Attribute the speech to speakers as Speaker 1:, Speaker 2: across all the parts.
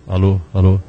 Speaker 1: Alô, alô.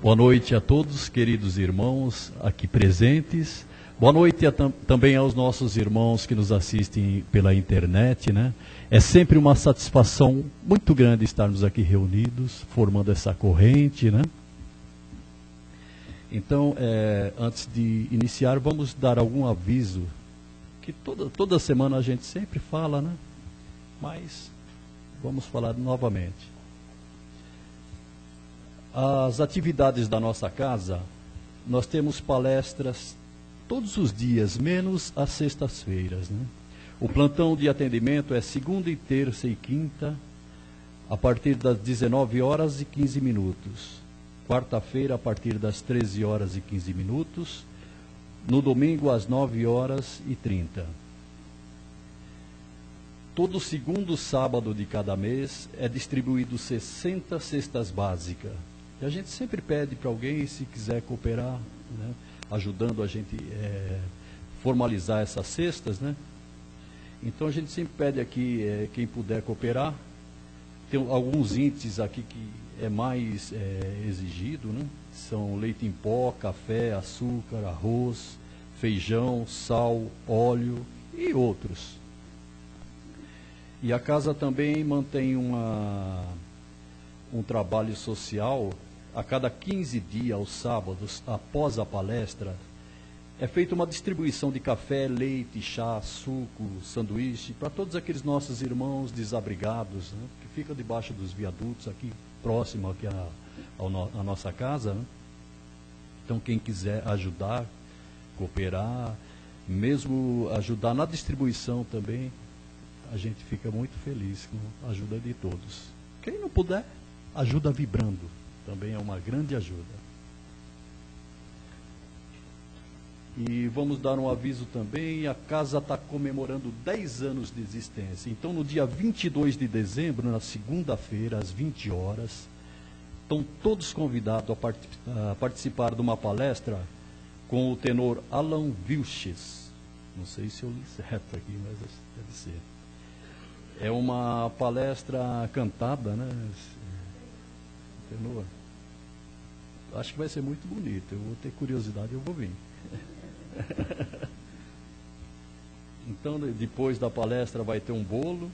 Speaker 1: Boa noite a todos, queridos irmãos aqui presentes. Boa noite também aos nossos irmãos que nos assistem pela internet, né? É sempre uma satisfação muito grande estarmos aqui reunidos, formando essa corrente, né? Então, antes de iniciar, vamos dar algum aviso, que toda semana a gente sempre fala, né? Mas vamos falar novamente. As atividades da nossa casa, nós temos palestras todos os dias, menos às sextas-feiras, né? O plantão de atendimento é segunda e terça e quinta, a partir das 19 horas e 15 minutos. Quarta-feira, a partir das 13 horas e 15 minutos. No domingo, às 9 horas e 30. Todo segundo sábado de cada mês é distribuído 60 cestas básicas. E a gente sempre pede para alguém, se quiser cooperar, né, ajudando a gente formalizar essas cestas, né? Então a gente sempre pede aqui, quem puder cooperar. Tem alguns índices aqui que é mais exigido, né? São leite em pó, café, açúcar, arroz, feijão, sal, óleo e outros. E a casa também mantém um trabalho social. A cada 15 dias, aos sábados, após a palestra, é feita uma distribuição de café, leite, chá, suco, sanduíche, para todos aqueles nossos irmãos desabrigados, né, que ficam debaixo dos viadutos, aqui próximo aqui à nossa casa, né? Então, quem quiser ajudar, cooperar, mesmo ajudar na distribuição também, a gente fica muito feliz com a ajuda de todos. Quem não puder, ajuda vibrando. Também é uma grande ajuda. E vamos dar um aviso também, a casa está comemorando 10 anos de existência. Então, no dia 22 de dezembro, na segunda-feira, às 20 horas, estão todos convidados a participar de uma palestra com o tenor Alan Vilches. Não sei se eu li certo aqui, mas deve ser. É uma palestra cantada, né? Tenor. Acho que vai ser muito bonito. Eu vou ter curiosidade, eu vou vir. Então, depois da palestra vai ter um bolo.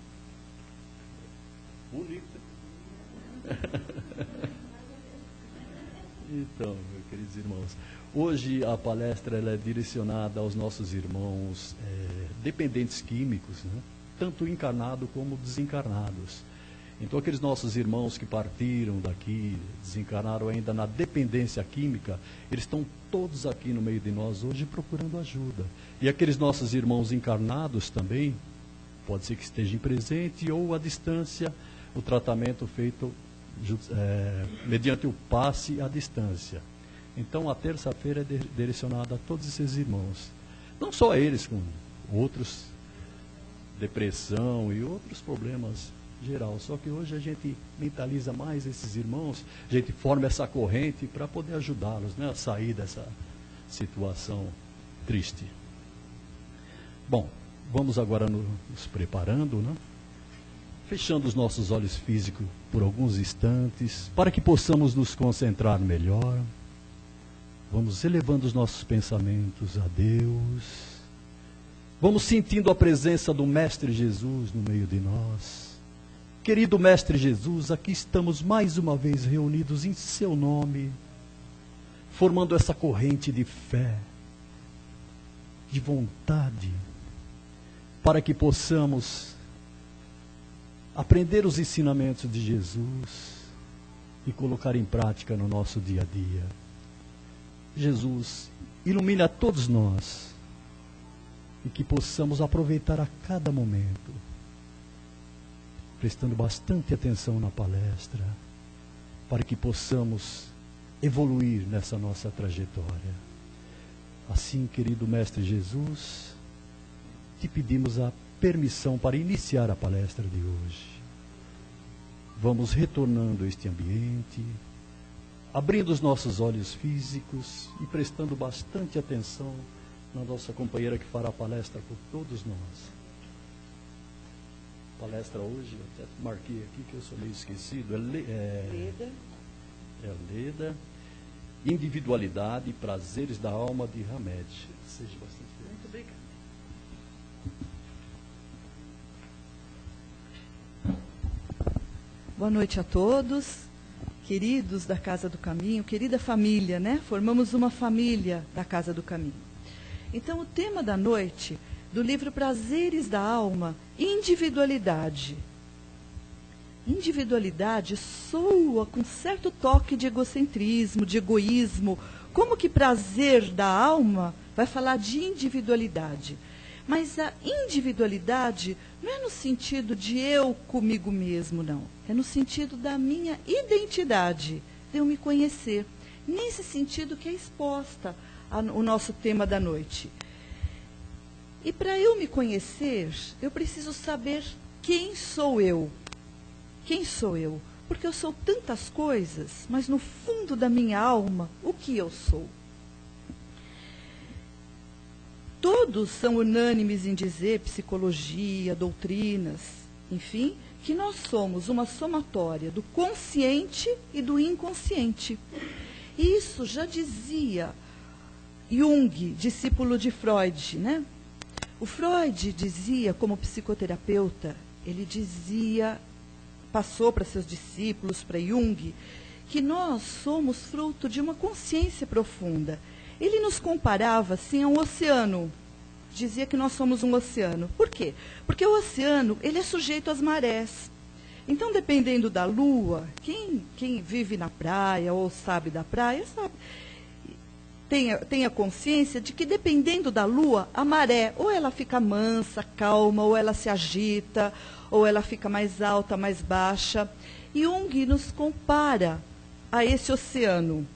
Speaker 1: Bonito. Então, meus queridos irmãos, hoje a palestra ela é direcionada aos nossos irmãos dependentes químicos, né? Tanto encarnados como desencarnados. Então, aqueles nossos irmãos que partiram daqui, desencarnaram ainda na dependência química, eles estão todos aqui no meio de nós hoje procurando ajuda. E aqueles nossos irmãos encarnados também, pode ser que estejam presentes ou à distância, o tratamento feito mediante o passe à distância. Então, a terça-feira é direcionada a todos esses irmãos. Não só a eles, com outros, depressão e outros problemas geral, só que hoje a gente mentaliza mais esses irmãos, a gente forma essa corrente para poder ajudá-los, né, a sair dessa situação triste. Bom, vamos agora nos preparando, né, fechando os nossos olhos físicos por alguns instantes, para que possamos nos concentrar melhor. Vamos elevando os nossos pensamentos a Deus, vamos sentindo a presença do Mestre Jesus no meio de nós. Querido Mestre Jesus, aqui estamos mais uma vez reunidos em seu nome, formando essa corrente de fé, de vontade, para que possamos aprender os ensinamentos de Jesus, e colocar em prática no nosso dia a dia. Jesus, ilumina todos nós e que possamos aproveitar a cada momento, prestando bastante atenção na palestra, para que possamos evoluir nessa nossa trajetória. Assim, querido Mestre Jesus, te pedimos a permissão para iniciar a palestra de hoje. Vamos retornando a este ambiente, abrindo os nossos olhos físicos e prestando bastante atenção na nossa companheira que fará a palestra por todos nós. A palestra hoje, eu até marquei aqui que eu sou meio esquecido, Leda, Individualidade e Prazeres da Alma de Hamed. Seja bastante feliz.
Speaker 2: Muito obrigada. Boa noite a todos, queridos da Casa do Caminho, querida família, né? Formamos uma família da Casa do Caminho. Então, o tema da noite, do livro Prazeres da Alma, individualidade. Individualidade soa com certo toque de egocentrismo, de egoísmo. Como que prazer da alma vai falar de individualidade? Mas a individualidade não é no sentido de eu comigo mesmo, não. É no sentido da minha identidade, de eu me conhecer. Nesse sentido que é exposta o nosso tema da noite. E para eu me conhecer, eu preciso saber quem sou eu. Quem sou eu? Porque eu sou tantas coisas, mas no fundo da minha alma, o que eu sou? Todos são unânimes em dizer, psicologia, doutrinas, enfim, que nós somos uma somatória do consciente e do inconsciente. Isso já dizia Jung, discípulo de Freud, né? O Freud dizia, como psicoterapeuta, ele dizia, passou para seus discípulos, para Jung, que nós somos fruto de uma consciência profunda. Ele nos comparava, assim, a um oceano. Dizia que nós somos um oceano. Por quê? Porque o oceano, ele é sujeito às marés. Então, dependendo da lua, quem vive na praia ou sabe da praia, sabe, tenha consciência de que, dependendo da lua, a maré, ou ela fica mansa, calma, ou ela se agita, ou ela fica mais alta, mais baixa. E Jung nos compara a esse oceano,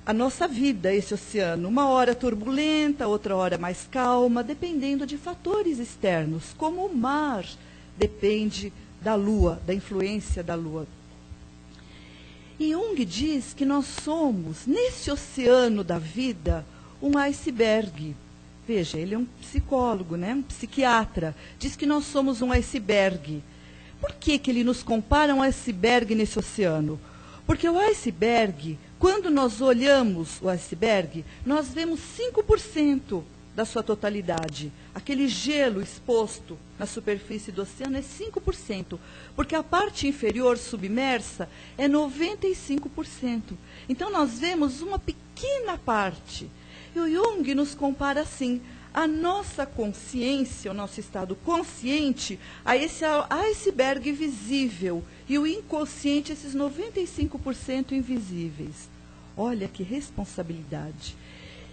Speaker 2: a nossa vida, esse oceano. Uma hora turbulenta, outra hora mais calma, dependendo de fatores externos, como o mar depende da lua, da influência da lua. E Jung diz que nós somos, nesse oceano da vida, um iceberg. Veja, ele é um psicólogo, né? Um psiquiatra. Diz que nós somos um iceberg. Por que ele nos compara a um iceberg nesse oceano? Porque o iceberg, quando nós olhamos o iceberg, nós vemos 5% da sua totalidade. Aquele gelo exposto na superfície do oceano é 5%, porque a parte inferior submersa é 95%. Então nós vemos uma pequena parte. E o Jung nos compara assim, a nossa consciência, o nosso estado consciente, a esse iceberg visível, e o inconsciente, esses 95% invisíveis. Olha que responsabilidade.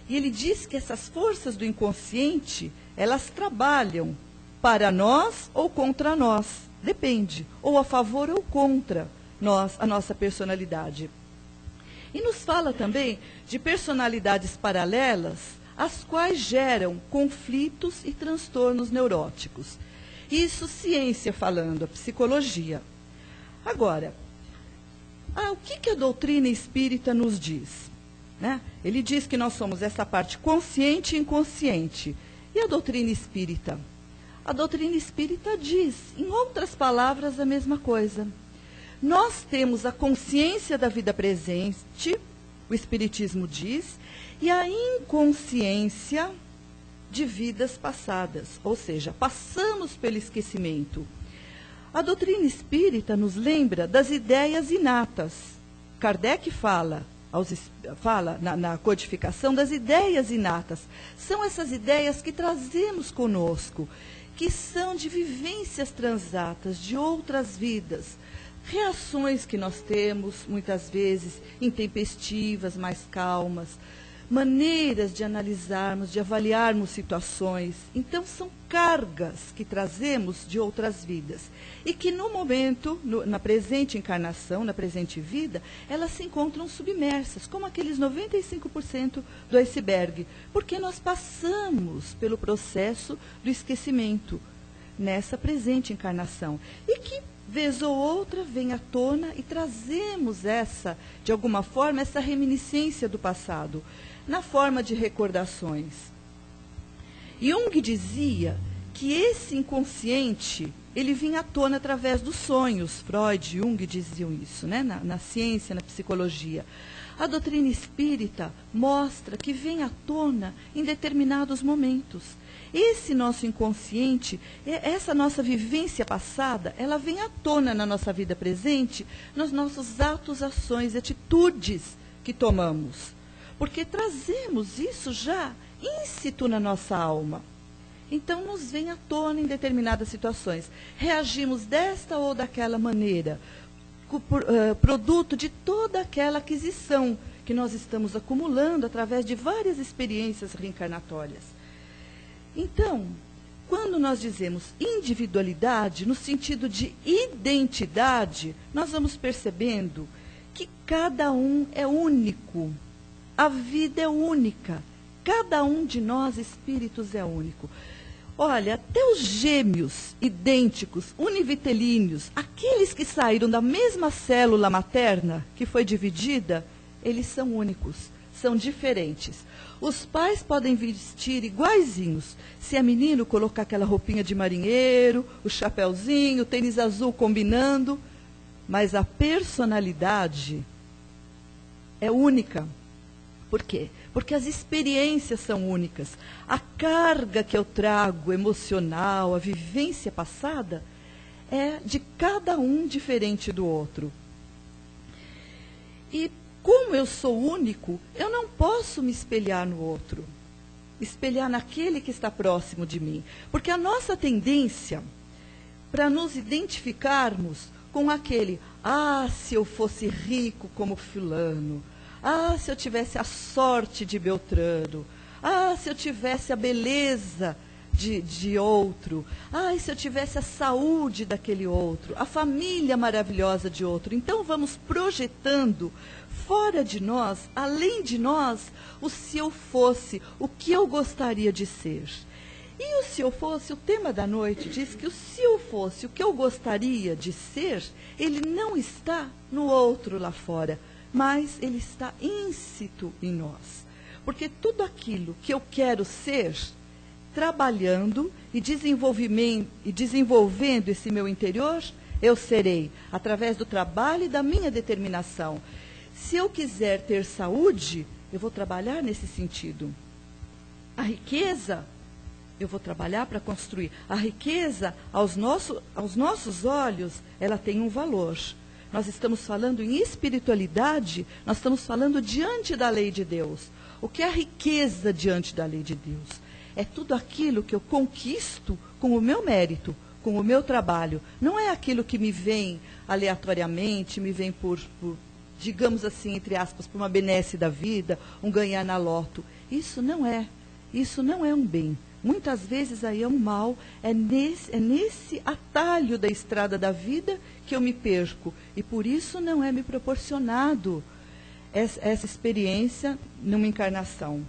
Speaker 2: E ele diz que essas forças do inconsciente, elas trabalham para nós ou contra nós. Depende, ou a favor ou contra nós, a nossa personalidade. E nos fala também de personalidades paralelas, as quais geram conflitos e transtornos neuróticos. Isso, ciência falando, a psicologia. Agora, o que a doutrina espírita nos diz? Né? Ele diz que nós somos essa parte consciente e inconsciente. E a doutrina espírita? A doutrina espírita diz, em outras palavras, a mesma coisa. Nós temos a consciência da vida presente, o Espiritismo diz, e a inconsciência de vidas passadas. Ou seja, passamos pelo esquecimento. A doutrina espírita nos lembra das ideias inatas. Kardec fala na codificação das ideias inatas. São essas ideias que trazemos conosco, que são de vivências transatas, de outras vidas. reações que nós temos, muitas vezes intempestivas, mais calmas, maneiras de analisarmos, de avaliarmos situações. Então, são cargas que trazemos de outras vidas e que no momento, na presente encarnação, na presente vida, elas se encontram submersas, como aqueles 95% do iceberg, porque nós passamos pelo processo do esquecimento nessa presente encarnação e que vez ou outra vem à tona e trazemos de alguma forma, essa reminiscência do passado, na forma de recordações. Jung dizia que esse inconsciente, ele vinha à tona através dos sonhos. Freud e Jung diziam isso, né? Na ciência, na psicologia. A doutrina espírita mostra que vem à tona em determinados momentos. Esse nosso inconsciente, essa nossa vivência passada, ela vem à tona na nossa vida presente, nos nossos atos, ações e atitudes que tomamos. Porque trazemos isso já íncito na nossa alma. Então, nos vem à tona em determinadas situações. Reagimos desta ou daquela maneira, produto de toda aquela aquisição que nós estamos acumulando através de várias experiências reencarnatórias. Então, quando nós dizemos individualidade, no sentido de identidade, nós vamos percebendo que cada um é único. A vida é única. Cada um de nós, espíritos, é único. Olha, até os gêmeos idênticos, univitelíneos, aqueles que saíram da mesma célula materna, que foi dividida, eles são únicos, são diferentes. Os pais podem vestir iguaizinhos. Se é menino, colocar aquela roupinha de marinheiro, o chapéuzinho, o tênis azul combinando. Mas a personalidade é única. Por quê? Porque as experiências são únicas. A carga que eu trago emocional, a vivência passada, é de cada um diferente do outro. E como eu sou único, eu não posso me espelhar no outro. Espelhar naquele que está próximo de mim. Porque a nossa tendência para nos identificarmos com aquele, se eu fosse rico como fulano, se eu tivesse a sorte de Beltrano, se eu tivesse a beleza de outro, e se eu tivesse a saúde daquele outro, a família maravilhosa de outro. Então vamos projetando fora de nós, além de nós, o se eu fosse, o que eu gostaria de ser. E o se eu fosse, o tema da noite diz que o se eu fosse, o que eu gostaria de ser, ele não está no outro lá fora, mas ele está íncito em nós. Porque tudo aquilo que eu quero ser, trabalhando e desenvolvendo esse meu interior, eu serei, através do trabalho e da minha determinação. Se eu quiser ter saúde, eu vou trabalhar nesse sentido. A riqueza, eu vou trabalhar para construir. A riqueza, aos nossos olhos, ela tem um valor. Nós estamos falando em espiritualidade, nós estamos falando diante da lei de Deus. O que é a riqueza diante da lei de Deus? É tudo aquilo que eu conquisto com o meu mérito, com o meu trabalho. Não é aquilo que me vem aleatoriamente, me vem por digamos assim, entre aspas, por uma benesse da vida, um ganhar na loto. Isso não é um bem. Muitas vezes aí é um mal, é nesse atalho da estrada da vida que eu me perco. E por isso não é me proporcionado essa experiência numa encarnação.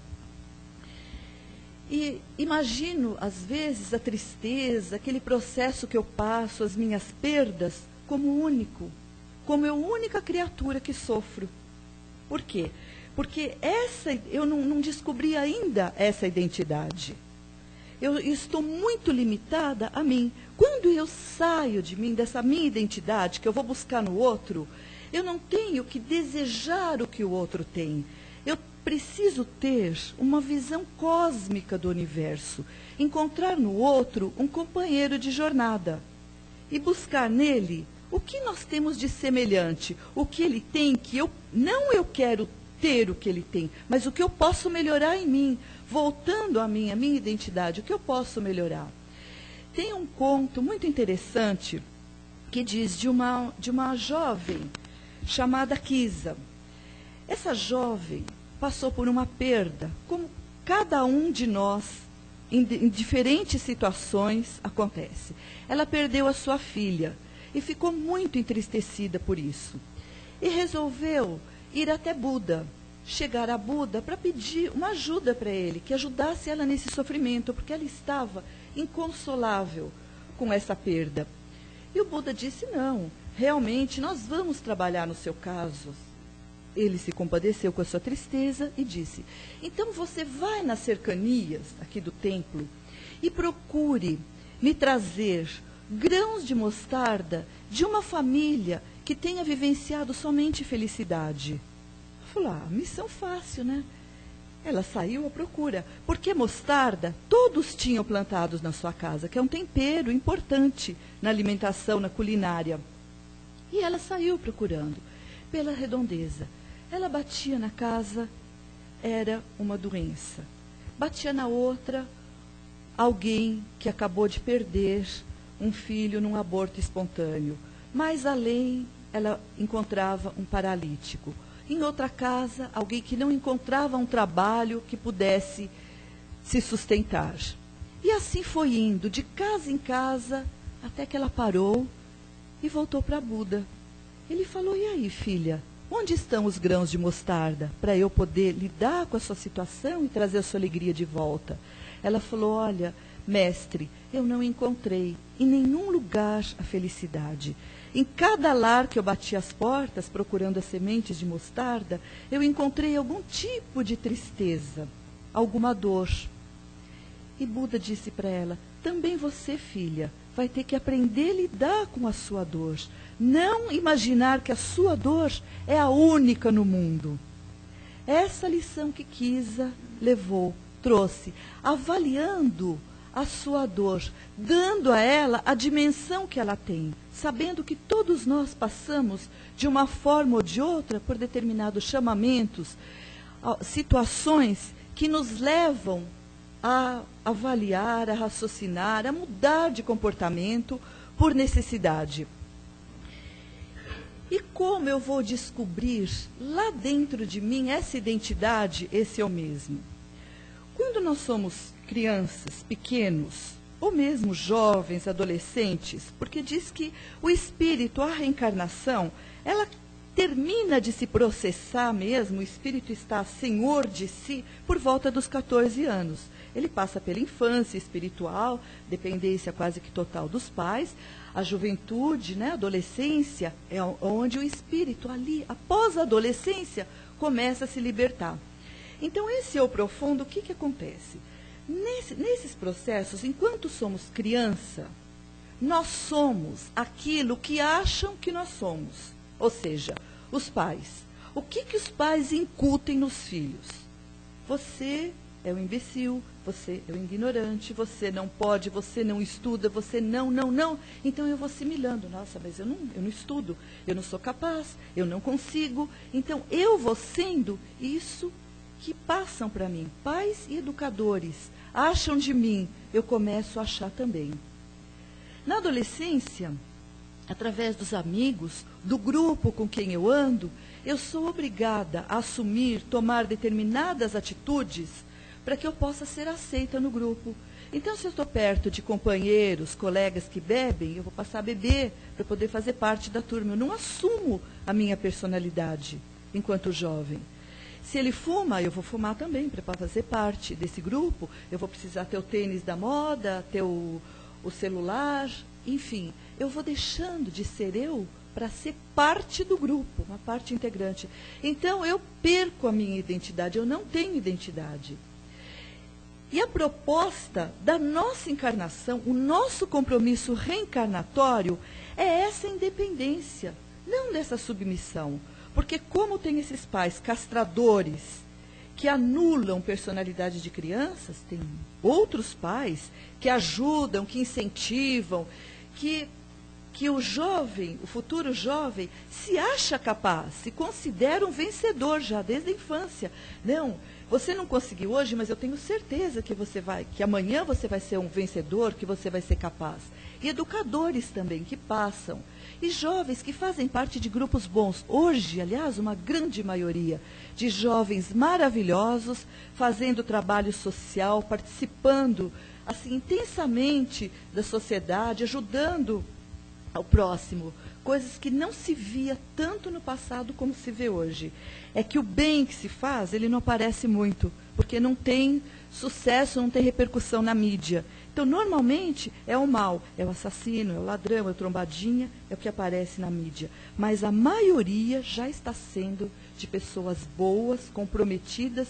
Speaker 2: E imagino, às vezes, a tristeza, aquele processo que eu passo, as minhas perdas, como único. Como eu única criatura que sofro. Por quê? Porque eu não descobri ainda essa identidade. Eu estou muito limitada a mim. Quando eu saio de mim, dessa minha identidade, que eu vou buscar no outro, eu não tenho que desejar o que o outro tem. Eu preciso ter uma visão cósmica do universo. Encontrar no outro um companheiro de jornada. E buscar nele o que nós temos de semelhante. O que ele tem que eu quero ter o que ele tem, mas o que eu posso melhorar em mim, voltando à minha identidade, o que eu posso melhorar. Tem um conto muito interessante que diz de uma jovem chamada Kisa. Essa jovem passou por uma perda, como cada um de nós, em diferentes situações, acontece. Ela perdeu a sua filha e ficou muito entristecida por isso. E resolveu ir até Buda, chegar a Buda para pedir uma ajuda para ele, que ajudasse ela nesse sofrimento, porque ela estava inconsolável com essa perda. E o Buda disse, não, realmente nós vamos trabalhar no seu caso. Ele se compadeceu com a sua tristeza e disse, então você vai nas cercanias aqui do templo e procure me trazer grãos de mostarda de uma família que tenha vivenciado somente felicidade. Falou, missão fácil, né? Ela saiu à procura, porque mostarda todos tinham plantados na sua casa, que é um tempero importante na alimentação, na culinária. E ela saiu procurando pela redondeza. Ela batia na casa, era uma doença. Batia na outra, alguém que acabou de perder um filho num aborto espontâneo. Mais além, ela encontrava um paralítico. Em outra casa, alguém que não encontrava um trabalho que pudesse se sustentar. E assim foi indo, de casa em casa, até que ela parou e voltou para Buda. Ele falou, e aí, filha, onde estão os grãos de mostarda para eu poder lidar com a sua situação e trazer a sua alegria de volta? Ela falou, olha, mestre, eu não encontrei em nenhum lugar a felicidade. Em cada lar que eu bati as portas procurando as sementes de mostarda, eu encontrei algum tipo de tristeza, alguma dor. E Buda disse para ela, também você, filha, vai ter que aprender a lidar com a sua dor. Não imaginar que a sua dor é a única no mundo. Essa lição que Kisa levou, trouxe, avaliando a sua dor, dando a ela a dimensão que ela tem, sabendo que todos nós passamos de uma forma ou de outra por determinados chamamentos, situações que nos levam a avaliar, a raciocinar, a mudar de comportamento por necessidade. E como eu vou descobrir lá dentro de mim essa identidade, esse eu mesmo? Quando nós somos crianças, pequenos, ou mesmo jovens, adolescentes, porque diz que o espírito, a reencarnação, ela termina de se processar mesmo, o espírito está senhor de si por volta dos 14 anos. Ele passa pela infância espiritual, dependência quase que total dos pais, a juventude, né, a adolescência, é onde o espírito ali, após a adolescência, começa a se libertar. Então, esse eu profundo, o que acontece? Nesses processos, enquanto somos criança, nós somos aquilo que acham que nós somos. Ou seja, os pais. O que os pais incutem nos filhos? Você é um imbecil, você é um ignorante, você não pode, você não estuda, você não. Então eu vou assimilando. Nossa, mas eu não estudo, eu não sou capaz, eu não consigo. Então eu vou sendo isso que passam para mim. Pais e educadores acham de mim, eu começo a achar também. Na adolescência, através dos amigos, do grupo com quem eu ando, eu sou obrigada a assumir, tomar determinadas atitudes para que eu possa ser aceita no grupo. Então, se eu estou perto de companheiros, colegas que bebem, eu vou passar a beber para poder fazer parte da turma. Eu não assumo a minha personalidade enquanto jovem. Se ele fuma, eu vou fumar também para fazer parte desse grupo. Eu vou precisar ter o tênis da moda, ter o celular, enfim. Eu vou deixando de ser eu para ser parte do grupo, uma parte integrante. Então, eu perco a minha identidade, eu não tenho identidade. E a proposta da nossa encarnação, o nosso compromisso reencarnatório, é essa independência, não dessa submissão. Porque como tem esses pais castradores que anulam personalidade de crianças, tem outros pais que ajudam, que incentivam, que que o jovem, o futuro jovem, se acha capaz, se considera um vencedor já desde a infância. Não, você não conseguiu hoje, mas eu tenho certeza que amanhã você vai ser um vencedor, que você vai ser capaz. E educadores também que passam. E jovens que fazem parte de grupos bons. Hoje, aliás, uma grande maioria de jovens maravilhosos, fazendo trabalho social, participando assim intensamente da sociedade, ajudando ao próximo, coisas que não se via tanto no passado como se vê hoje. É que o bem que se faz, ele não aparece muito, porque não tem sucesso, não tem repercussão na mídia. Então, normalmente, é o mal, é o assassino, é o ladrão, é o trombadinha, é o que aparece na mídia. Mas a maioria já está sendo de pessoas boas, comprometidas,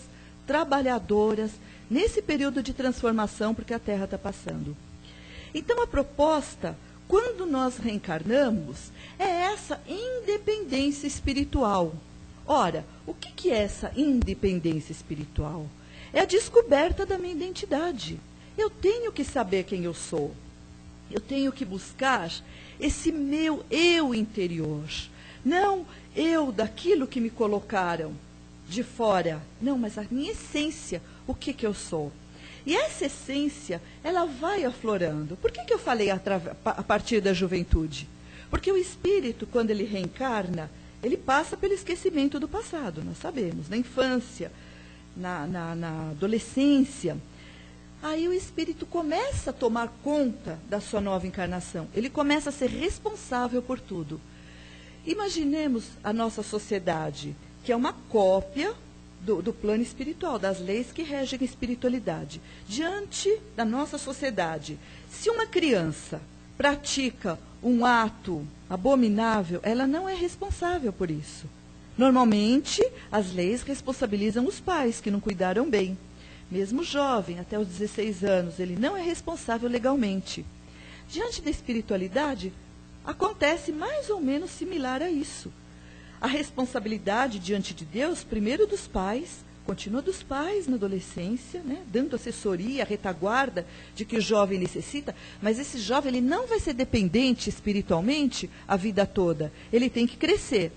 Speaker 2: trabalhadoras, nesse período de transformação, porque a Terra está passando. Então, a proposta, quando nós reencarnamos, é essa independência espiritual. Ora, o que é essa independência espiritual? É a descoberta da minha identidade. Eu tenho que saber quem eu sou. Eu tenho que buscar esse meu eu interior. Não eu daquilo que me colocaram de fora. Não, mas a minha essência, o que eu sou. E essa essência, ela vai aflorando. Por que eu falei a partir da juventude? Porque o espírito, quando ele reencarna, ele passa pelo esquecimento do passado, nós sabemos, na infância, na adolescência. Aí o espírito começa a tomar conta da sua nova encarnação. Ele começa a ser responsável por tudo. Imaginemos a nossa sociedade, que é uma cópia do plano espiritual, das leis que regem a espiritualidade. Diante da nossa sociedade, se uma criança pratica um ato abominável, ela não é responsável por isso. Normalmente, as leis responsabilizam os pais que não cuidaram bem. Mesmo jovem, até os 16 anos, ele não é responsável legalmente. Diante da espiritualidade, acontece mais ou menos similar a isso. A responsabilidade diante de Deus, primeiro dos pais, continua dos pais na adolescência, né, dando assessoria, retaguarda de que o jovem necessita, mas esse jovem ele não vai ser dependente espiritualmente a vida toda. Ele tem que crescer.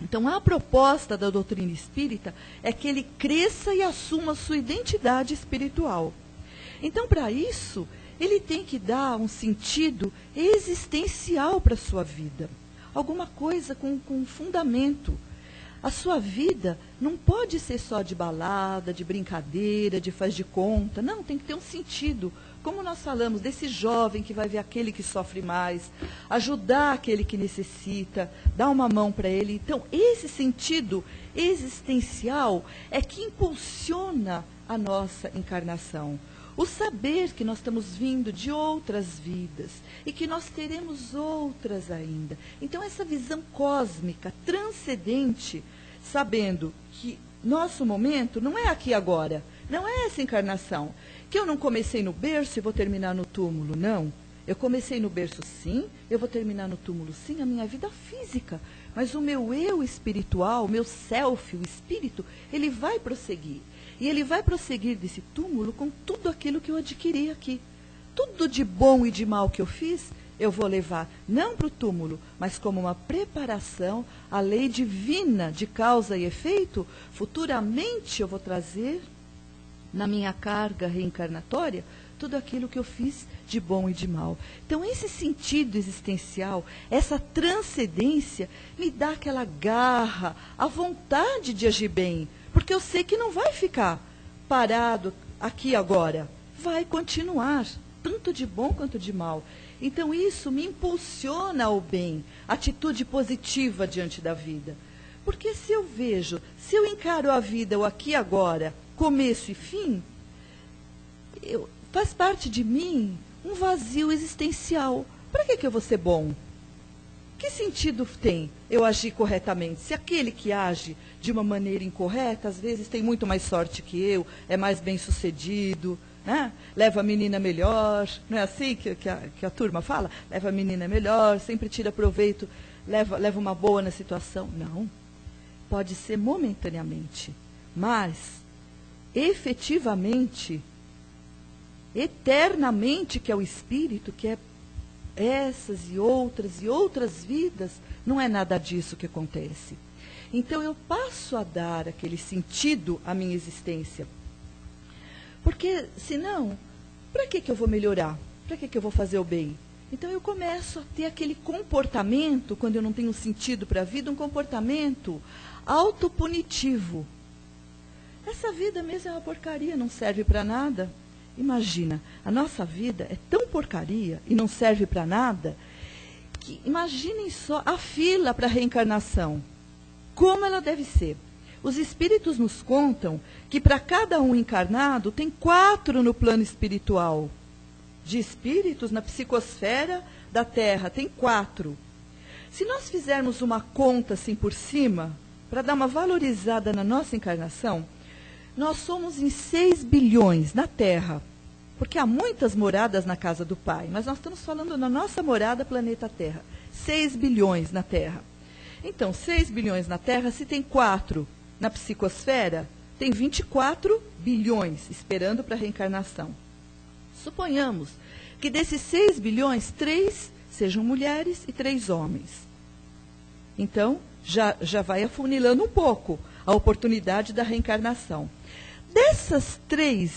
Speaker 2: Então, a proposta da doutrina espírita é que ele cresça e assuma sua identidade espiritual. Então, para isso, ele tem que dar um sentido existencial para a sua vida. Alguma coisa com fundamento. A sua vida não pode ser só de balada, de brincadeira, de faz de conta. Não, tem que ter um sentido. Como nós falamos desse jovem que vai ver aquele que sofre mais, ajudar aquele que necessita, dar uma mão para ele. Então, esse sentido existencial é que impulsiona a nossa encarnação. O saber que nós estamos vindo de outras vidas e que nós teremos outras ainda. Então, essa visão cósmica, transcendente, sabendo que nosso momento não é aqui agora, não é essa encarnação. Que eu não comecei no berço e vou terminar no túmulo, não. Eu comecei no berço, sim, eu vou terminar no túmulo, sim, a minha vida física. Mas o meu eu espiritual, o meu self, o espírito, ele vai prosseguir. E ele vai prosseguir desse túmulo com tudo aquilo que eu adquiri aqui. Tudo de bom e de mal que eu fiz, eu vou levar, não para o túmulo, mas como uma preparação à lei divina de causa e efeito. Futuramente eu vou trazer na minha carga reencarnatória tudo aquilo que eu fiz de bom e de mal. Então, esse sentido existencial, essa transcendência, me dá aquela garra, a vontade de agir bem, porque eu sei que não vai ficar parado aqui agora, vai continuar, tanto de bom quanto de mal. Então, isso me impulsiona ao bem, atitude positiva diante da vida. Porque se eu encaro a vida, o aqui e agora, começo e fim, faz parte de mim um vazio existencial. Para que eu vou ser bom? Que sentido tem eu agir corretamente? Se aquele que age de uma maneira incorreta, às vezes tem muito mais sorte que eu, é mais bem-sucedido, né? Leva a menina melhor, não é assim que a turma fala? Leva a menina melhor, sempre tira proveito, leva uma boa na situação. Não. Pode ser momentaneamente, mas efetivamente, eternamente, que é o espírito, que é essas e outras vidas, não é nada disso que acontece. Então eu passo a dar aquele sentido à minha existência. Porque, senão, para que eu vou melhorar? Para que eu vou fazer o bem? Então eu começo a ter aquele comportamento, quando eu não tenho sentido para a vida, um comportamento autopunitivo. Essa vida mesmo é uma porcaria, não serve para nada. Imagina, a nossa vida é tão porcaria e não serve para nada, que imaginem só a fila para a reencarnação. Como ela deve ser. Os espíritos nos contam que para cada um encarnado tem 4 no plano espiritual. De espíritos na psicosfera da Terra, tem 4. Se nós fizermos uma conta assim por cima, para dar uma valorizada na nossa encarnação, nós somos em 6 bilhões na Terra. Porque há muitas moradas na casa do Pai, mas nós estamos falando na nossa morada, planeta Terra. 6 bilhões na Terra. Então, 6 bilhões na Terra, se tem 4 na psicosfera, tem 24 bilhões esperando para a reencarnação. Suponhamos que desses 6 bilhões, 3 sejam mulheres e 3 homens. Então, já vai afunilando um pouco a oportunidade da reencarnação. Dessas 3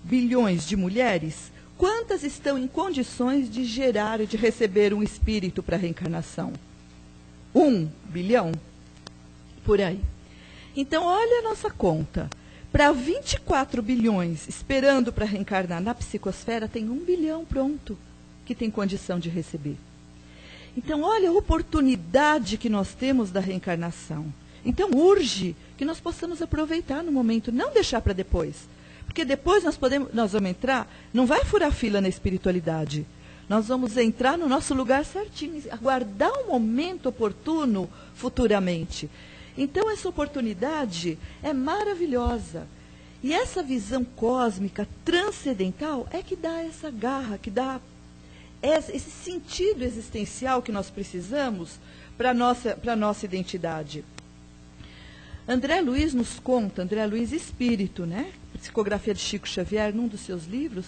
Speaker 2: bilhões de mulheres, quantas estão em condições de gerar e de receber um espírito para a reencarnação? 1 bilhão? Por aí. Então, olha a nossa conta. Para 24 bilhões esperando para reencarnar na psicosfera, tem 1 bilhão pronto, que tem condição de receber. Então, olha a oportunidade que nós temos da reencarnação. Então, urge que nós possamos aproveitar no momento, não deixar para depois. Porque depois nós vamos entrar, não vai furar fila na espiritualidade. Nós vamos entrar no nosso lugar certinho, aguardar um momento oportuno futuramente. Então, essa oportunidade é maravilhosa. E essa visão cósmica, transcendental, é que dá essa garra, que dá esse sentido existencial que nós precisamos para a nossa identidade. André Luiz nos conta, André Luiz Espírito, né? Psicografia de Chico Xavier, num dos seus livros,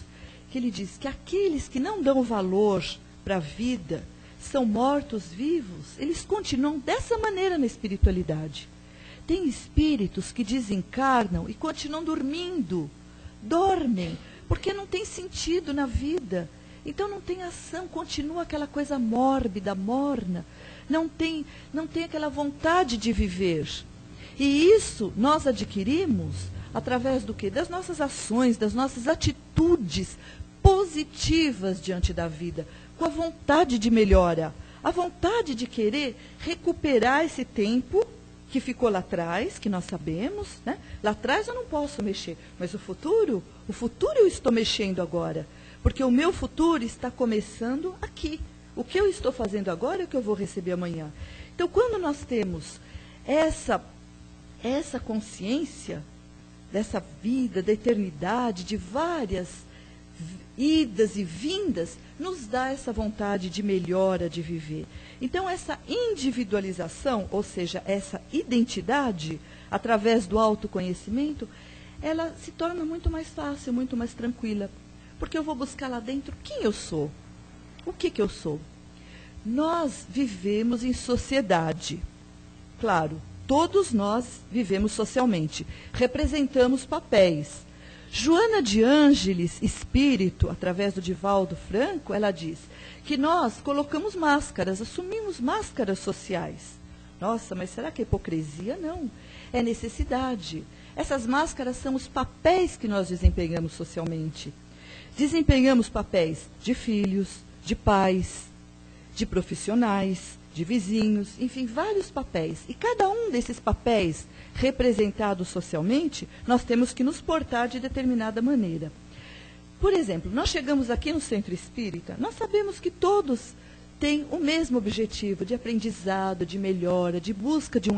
Speaker 2: que ele diz que aqueles que não dão valor para a vida, são mortos-vivos, eles continuam dessa maneira na espiritualidade. Tem espíritos que desencarnam e continuam dormindo. Dormem, porque não tem sentido na vida. Então não tem ação, continua aquela coisa mórbida, morna. Não tem aquela vontade de viver. E isso nós adquirimos através do quê? Das nossas ações, das nossas atitudes positivas diante da vida, com a vontade de melhora, a vontade de querer recuperar esse tempo que ficou lá atrás, que nós sabemos, né? Lá atrás eu não posso mexer, mas o futuro eu estou mexendo agora, porque o meu futuro está começando aqui. O que eu estou fazendo agora é o que eu vou receber amanhã. Então, quando nós temos essa consciência dessa vida, da eternidade, de várias idas e vindas, nos dá essa vontade de melhora, de viver. Então, essa individualização, ou seja, essa identidade, através do autoconhecimento, ela se torna muito mais fácil, muito mais tranquila. Porque eu vou buscar lá dentro quem eu sou. O que eu sou? Nós vivemos em sociedade. Claro, todos nós vivemos socialmente. Representamos papéis. Joana de Ângeles, espírito, através do Divaldo Franco, ela diz que nós colocamos máscaras, assumimos máscaras sociais. Nossa, mas será que é hipocrisia? Não, é necessidade. Essas máscaras são os papéis que nós desempenhamos socialmente. Desempenhamos papéis de filhos, de pais, de profissionais, de vizinhos, enfim, vários papéis. E cada um desses papéis representados socialmente, nós temos que nos portar de determinada maneira. Por exemplo, nós chegamos aqui no Centro Espírita, nós sabemos que todos têm o mesmo objetivo de aprendizado, de melhora, de busca de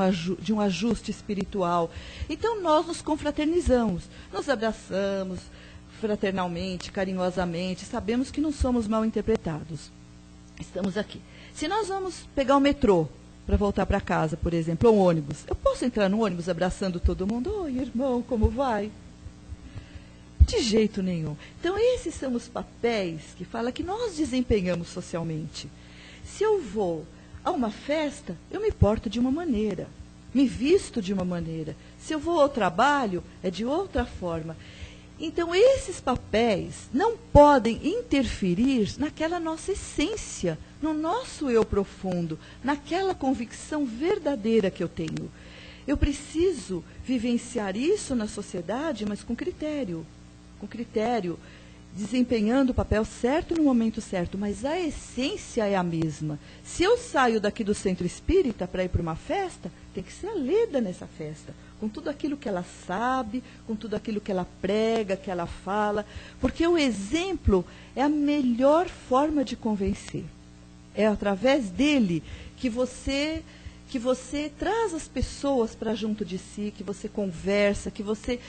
Speaker 2: um ajuste espiritual. Então, nós nos confraternizamos, nos abraçamos fraternalmente, carinhosamente, sabemos que não somos mal interpretados. Estamos aqui. Se nós vamos pegar o metrô para voltar para casa, por exemplo, ou um ônibus, eu posso entrar no ônibus abraçando todo mundo? Oi, irmão, como vai? De jeito nenhum. Então, esses são os papéis que fala que nós desempenhamos socialmente. Se eu vou a uma festa, eu me porto de uma maneira, me visto de uma maneira. Se eu vou ao trabalho, é de outra forma. Então, esses papéis não podem interferir naquela nossa essência, no nosso eu profundo, naquela convicção verdadeira que eu tenho. Eu preciso vivenciar isso na sociedade, mas com critério, desempenhando o papel certo no momento certo, mas a essência é a mesma. Se eu saio daqui do centro espírita para ir para uma festa, tem que ser a Leda nessa festa, com tudo aquilo que ela sabe, com tudo aquilo que ela prega, que ela fala, porque o exemplo é a melhor forma de convencer. É através dele que você traz as pessoas para junto de si, que você conversa, que você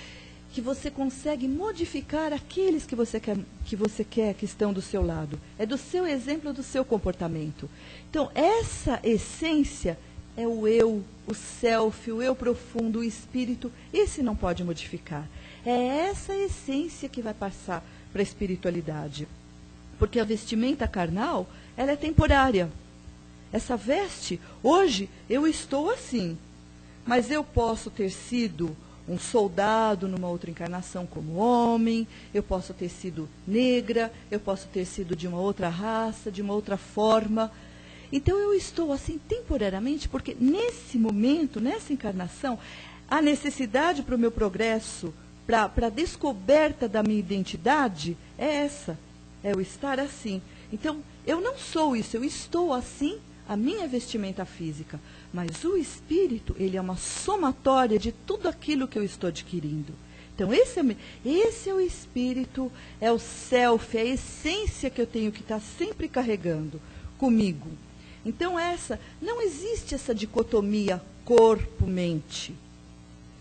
Speaker 2: consegue modificar aqueles que você quer que estão do seu lado. É do seu exemplo, do seu comportamento. Então, essa essência é o eu, o self, o eu profundo, o espírito. Esse não pode modificar. É essa essência que vai passar para a espiritualidade. Porque a vestimenta carnal, ela é temporária. Essa veste, hoje eu estou assim, mas eu posso ter sido um soldado numa outra encarnação como homem, eu posso ter sido negra, eu posso ter sido de uma outra raça, de uma outra forma. Então eu estou assim temporariamente, porque nesse momento, nessa encarnação, a necessidade para o meu progresso, para a descoberta da minha identidade, é essa, é o estar assim. Então, eu não sou isso, eu estou assim, a minha vestimenta física, mas o espírito, ele é uma somatória de tudo aquilo que eu estou adquirindo. Então, esse é o espírito, é o self, é a essência que eu tenho que estar sempre carregando comigo. Então, não existe essa dicotomia corpo-mente.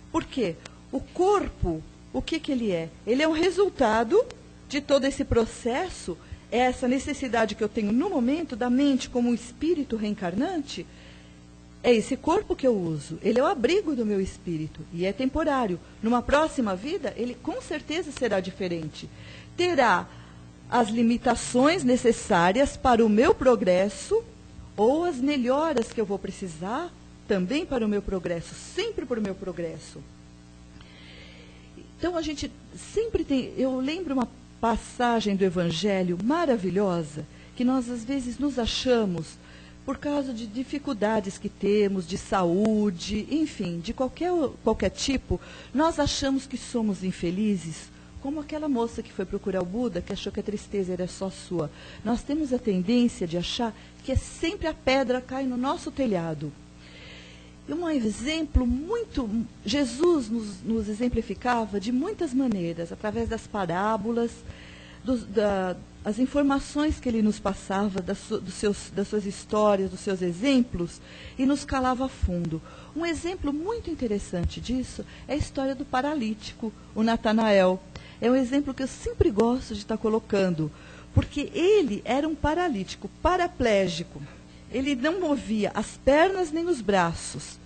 Speaker 2: Por quê? O corpo, o que ele é? Ele é um resultado de todo esse processo, essa necessidade que eu tenho no momento da mente como um espírito reencarnante. É esse corpo que eu uso, ele é o abrigo do meu espírito e é temporário. Numa próxima vida, ele com certeza será diferente. Terá as limitações necessárias para o meu progresso ou as melhoras que eu vou precisar também para o meu progresso, sempre para o meu progresso. Então, a gente sempre tem... Eu lembro uma passagem do Evangelho maravilhosa, que nós às vezes nos achamos, por causa de dificuldades que temos, de saúde, enfim, de qualquer tipo, nós achamos que somos infelizes, como aquela moça que foi procurar o Buda, que achou que a tristeza era só sua. Nós temos a tendência de achar que é sempre a pedra cai no nosso telhado. E um exemplo muito... Jesus nos exemplificava de muitas maneiras, através das parábolas, as informações que ele nos passava, das suas histórias, dos seus exemplos, e nos calava a fundo. Um exemplo muito interessante disso é a história do paralítico, o Natanael. É um exemplo que eu sempre gosto de estar colocando, porque ele era um paralítico, paraplégico. Ele não movia as pernas nem os braços.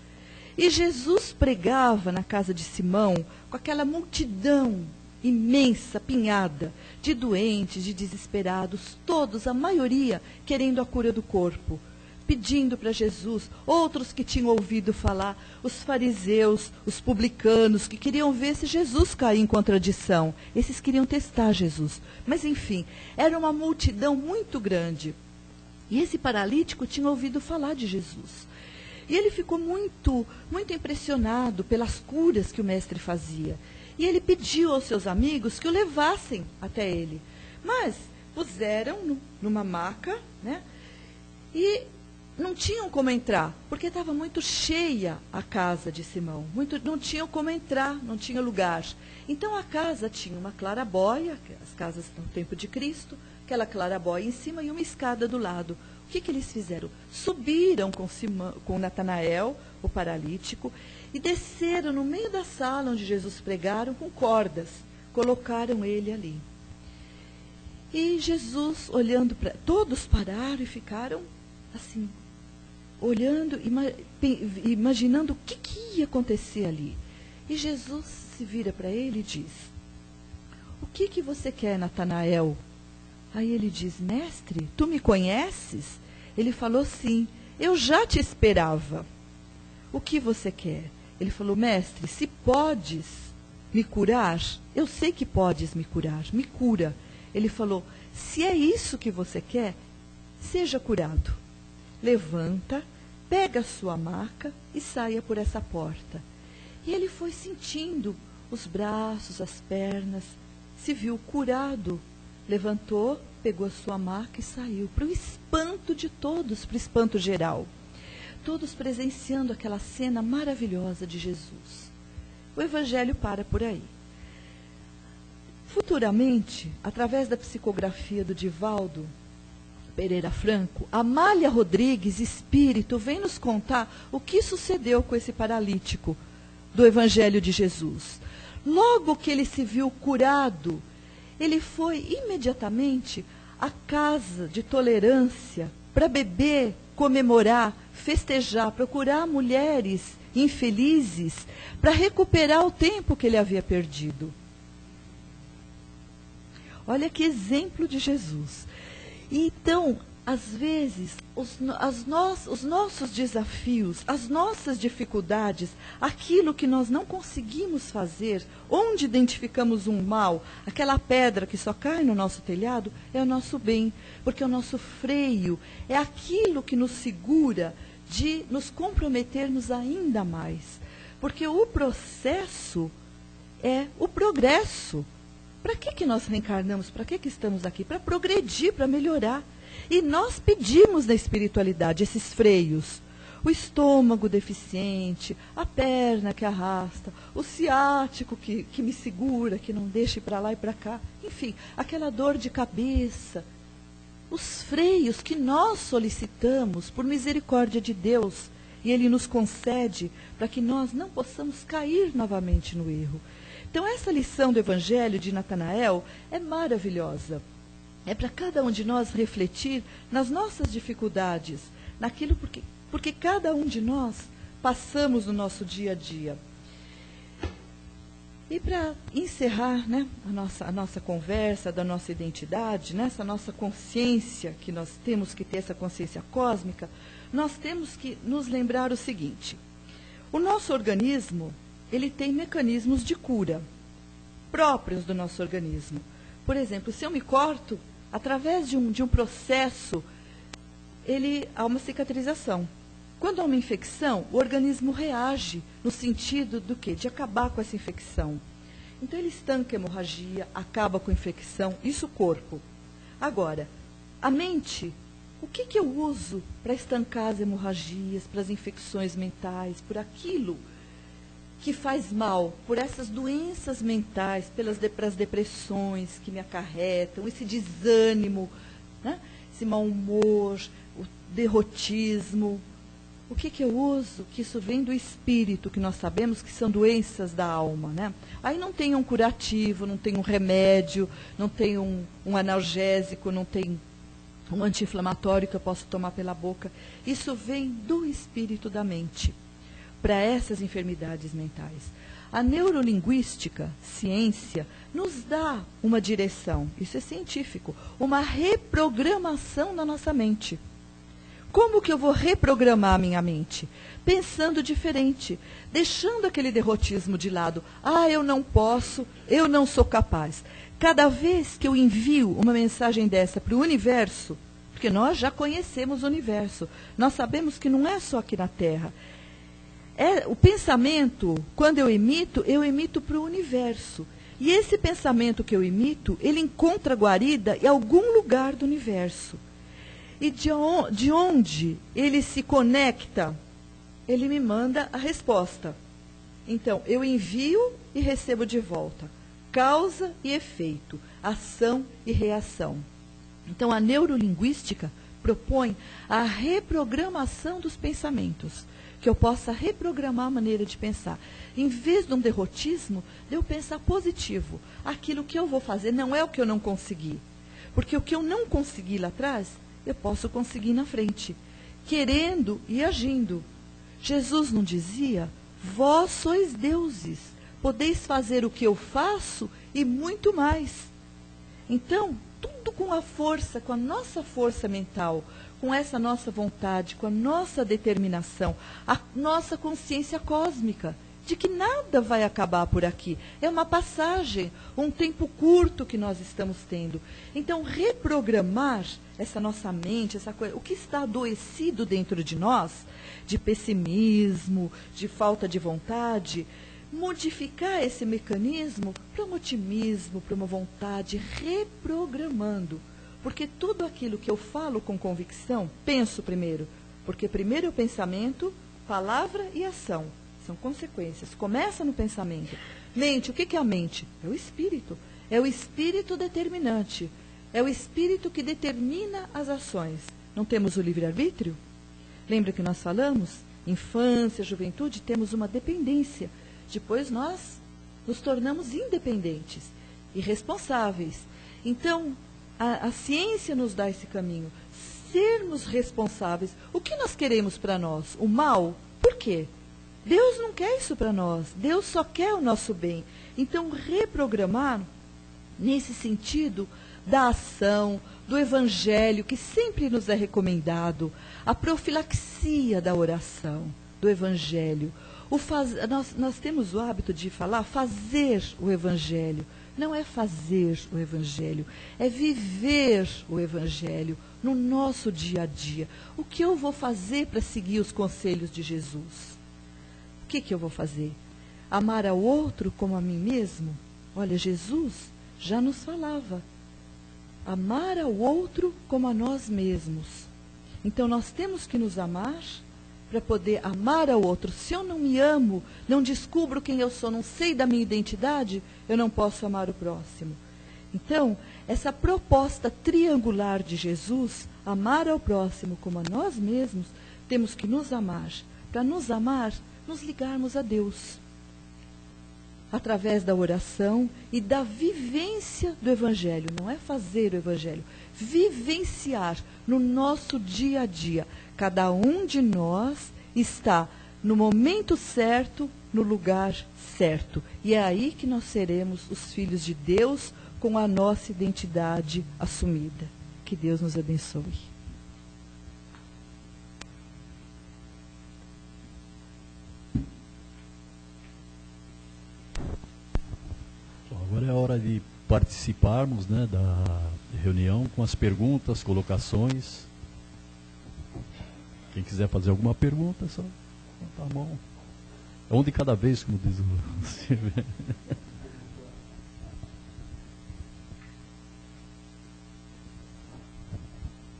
Speaker 2: E Jesus pregava na casa de Simão com aquela multidão imensa, apinhada, de doentes, de desesperados, todos, a maioria, querendo a cura do corpo, pedindo para Jesus, outros que tinham ouvido falar, os fariseus, os publicanos, que queriam ver se Jesus caía em contradição. Esses queriam testar Jesus. Mas, enfim, era uma multidão muito grande. E esse paralítico tinha ouvido falar de Jesus. E ele ficou muito, muito impressionado pelas curas que o mestre fazia. E ele pediu aos seus amigos que o levassem até ele. Mas puseram numa maca, né? E não tinham como entrar, porque estava muito cheia a casa de Simão. Não tinham como entrar, não tinha lugar. Então a casa tinha uma clarabóia, as casas no tempo de Cristo, aquela clarabóia em cima e uma escada do lado. O que eles fizeram? Subiram com Natanael, o paralítico, e desceram no meio da sala onde Jesus pregaram com cordas. Colocaram ele ali. E Jesus, olhando para... Todos pararam e ficaram assim, olhando, imaginando o que ia acontecer ali. E Jesus se vira para ele e diz: o que você quer, Natanael? Aí ele diz, mestre, tu me conheces? Ele falou, sim, eu já te esperava. O que você quer? Ele falou, mestre, se podes me curar, eu sei que podes me curar, me cura. Ele falou, se é isso que você quer, seja curado. Levanta, pega a sua maca e saia por essa porta. E ele foi sentindo os braços, as pernas, se viu curado. Levantou, pegou a sua maca e saiu, para o espanto de todos, para o espanto geral. Todos presenciando aquela cena maravilhosa de Jesus. O Evangelho para por aí. Futuramente, através da psicografia do Divaldo Pereira Franco, Amália Rodrigues, espírito, vem nos contar o que sucedeu com esse paralítico do Evangelho de Jesus. Logo que ele se viu curado, ele foi imediatamente à casa de tolerância para beber, comemorar, festejar, procurar mulheres infelizes para recuperar o tempo que ele havia perdido. Olha que exemplo de Jesus. Então, às vezes, os nossos desafios, as nossas dificuldades, aquilo que nós não conseguimos fazer, onde identificamos um mal, aquela pedra que só cai no nosso telhado, é o nosso bem, porque o nosso freio é aquilo que nos segura de nos comprometermos ainda mais. Porque o processo é o progresso. Para que nós reencarnamos? Para que estamos aqui? Para progredir, para melhorar. E nós pedimos na espiritualidade esses freios. O estômago deficiente, a perna que arrasta, o ciático que me segura, que não deixa ir para lá e para cá. Enfim, aquela dor de cabeça. Os freios que nós solicitamos por misericórdia de Deus. E Ele nos concede para que nós não possamos cair novamente no erro. Então, essa lição do Evangelho de Natanael é maravilhosa. É para cada um de nós refletir nas nossas dificuldades, naquilo porque cada um de nós passamos no nosso dia a dia. E para encerrar, né, a nossa conversa da nossa identidade, nessa nossa consciência, que nós temos que ter essa consciência cósmica, nós temos que nos lembrar o seguinte: o nosso organismo, ele tem mecanismos de cura próprios do nosso organismo. Por exemplo, se eu me corto, através de um processo, há uma cicatrização. Quando há uma infecção, o organismo reage no sentido do quê? De acabar com essa infecção. Então, ele estanca a hemorragia, acaba com a infecção, isso o corpo. Agora, a mente, o que eu uso para estancar as hemorragias, para as infecções mentais, por aquilo que faz mal, por essas doenças mentais, pelas depressões que me acarretam, esse desânimo, né? Esse mau humor, o derrotismo. O que eu uso? Que isso vem do espírito, que nós sabemos que são doenças da alma, né? Aí não tem um curativo, não tem um remédio, não tem um analgésico, não tem um anti-inflamatório que eu posso tomar pela boca. Isso vem do espírito da mente, para essas enfermidades mentais. A neurolinguística, ciência, nos dá uma direção, isso é científico, uma reprogramação na nossa mente. Como que eu vou reprogramar a minha mente? Pensando diferente, deixando aquele derrotismo de lado. Eu não posso, eu não sou capaz. Cada vez que eu envio uma mensagem dessa para o universo, porque nós já conhecemos o universo, nós sabemos que não é só aqui na Terra. O pensamento, quando eu emito para o universo. E esse pensamento que eu emito, ele encontra guarida em algum lugar do universo. E de onde ele se conecta, ele me manda a resposta. Então, eu envio e recebo de volta. Causa e efeito, ação e reação. Então, a neurolinguística propõe a reprogramação dos pensamentos, que eu possa reprogramar a maneira de pensar. Em vez de um derrotismo, eu pensar positivo. Aquilo que eu vou fazer não é o que eu não consegui. Porque o que eu não consegui lá atrás, eu posso conseguir na frente, querendo e agindo. Jesus não dizia, vós sois deuses, podeis fazer o que eu faço e muito mais. Então, tudo com a força, com a nossa força mental, com essa nossa vontade, com a nossa determinação, a nossa consciência cósmica, de que nada vai acabar por aqui. É uma passagem, um tempo curto que nós estamos tendo. Então, reprogramar essa nossa mente, essa coisa, o que está adoecido dentro de nós, de pessimismo, de falta de vontade, modificar esse mecanismo para um otimismo, para uma vontade, reprogramando. Porque tudo aquilo que eu falo com convicção, penso primeiro. Porque primeiro é o pensamento, palavra e ação. São consequências. Começa no pensamento. Mente, o que é a mente? É o espírito. É o espírito determinante. É o espírito que determina as ações. Não temos o livre-arbítrio? Lembra que nós falamos? Infância, juventude, temos uma dependência. Depois nós nos tornamos independentes e responsáveis. Então, a ciência nos dá esse caminho. Sermos responsáveis. O que nós queremos para nós? O mal? Por quê? Deus não quer isso para nós. Deus só quer o nosso bem. Então, reprogramar nesse sentido da ação, do evangelho, que sempre nos é recomendado, a profilaxia da oração, do evangelho. Nós temos o hábito de falar fazer o evangelho. Não é fazer o evangelho, é viver o evangelho no nosso dia a dia. O que eu vou fazer para seguir os conselhos de Jesus? O que eu vou fazer? Amar ao outro como a mim mesmo? Olha, Jesus já nos falava. Amar ao outro como a nós mesmos. Então nós temos que nos amar para poder amar ao outro. Se eu não me amo, não descubro quem eu sou, não sei da minha identidade, eu não posso amar o próximo. Então, essa proposta triangular de Jesus, amar ao próximo como a nós mesmos, temos que nos amar. Para nos amar, nos ligarmos a Deus. Através da oração e da vivência do Evangelho. Não é fazer o Evangelho, vivenciar no nosso dia a dia. Cada um de nós está no momento certo, no lugar certo. E é aí que nós seremos os filhos de Deus com a nossa identidade assumida. Que Deus nos abençoe.
Speaker 1: Agora é a hora de participarmos, né, da reunião com as perguntas, colocações. Quem quiser fazer alguma pergunta, é só levantar a mão. É um de cada vez, como diz o Silvio.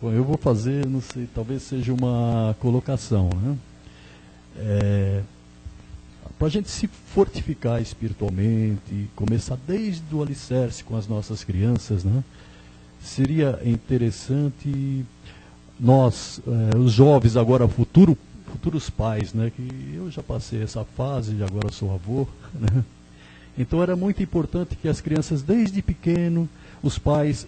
Speaker 1: Bom, eu vou fazer, não sei, talvez seja uma colocação, né? Para a gente se fortificar espiritualmente, começar desde o alicerce com as nossas crianças, né? Seria interessante nós, os jovens agora, futuros pais, né? Que eu já passei essa fase, e agora sou avô, né? Então era muito importante que as crianças, desde pequeno, os pais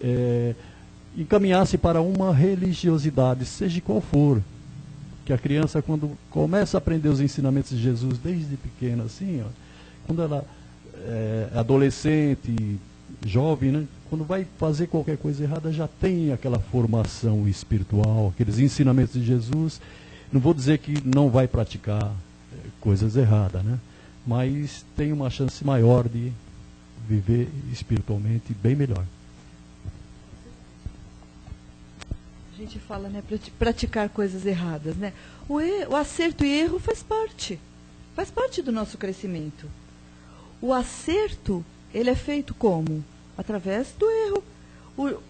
Speaker 1: encaminhassem para uma religiosidade, seja qual for. Que a criança, quando começa a aprender os ensinamentos de Jesus desde pequena, assim, ó, quando ela é adolescente, jovem, né, quando vai fazer qualquer coisa errada, já tem aquela formação espiritual, aqueles ensinamentos de Jesus. Não vou dizer que não vai praticar coisas erradas, né, mas tem uma chance maior de viver espiritualmente bem melhor.
Speaker 2: A gente fala, né, praticar coisas erradas, né? O acerto e erro faz parte do nosso crescimento. O acerto, ele é feito como? Através do erro.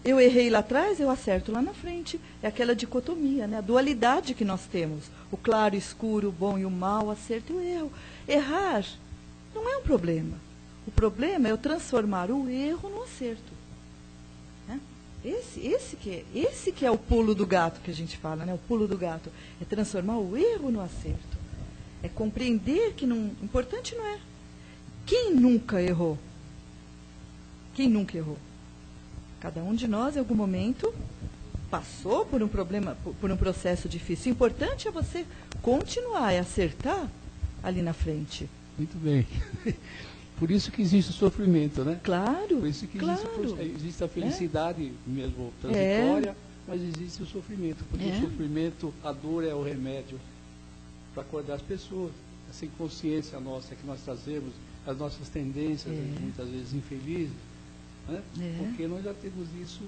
Speaker 2: Eu errei lá atrás, eu acerto lá na frente. É aquela dicotomia, né? A dualidade que nós temos. O claro, o escuro, o bom e o mal, o acerto e o erro. Errar não é um problema. O problema é eu transformar o erro no acerto. Esse que é o pulo do gato que a gente fala, né? O pulo do gato é transformar o erro no acerto. É compreender que importante não é. Quem nunca errou? Quem nunca errou? Cada um de nós, em algum momento, passou por um problema, por um processo difícil. O importante é você continuar e acertar ali na frente.
Speaker 1: Muito bem.
Speaker 3: Por isso que existe o sofrimento, né?
Speaker 2: Claro,
Speaker 3: Por isso que
Speaker 2: claro.
Speaker 3: existe a felicidade mesmo transitória, mas existe o sofrimento. Porque
Speaker 2: É.
Speaker 3: o sofrimento, a dor é o remédio para acordar as pessoas. Essa inconsciência nossa que nós trazemos, as nossas tendências, muitas vezes infelizes, né? Porque nós já temos isso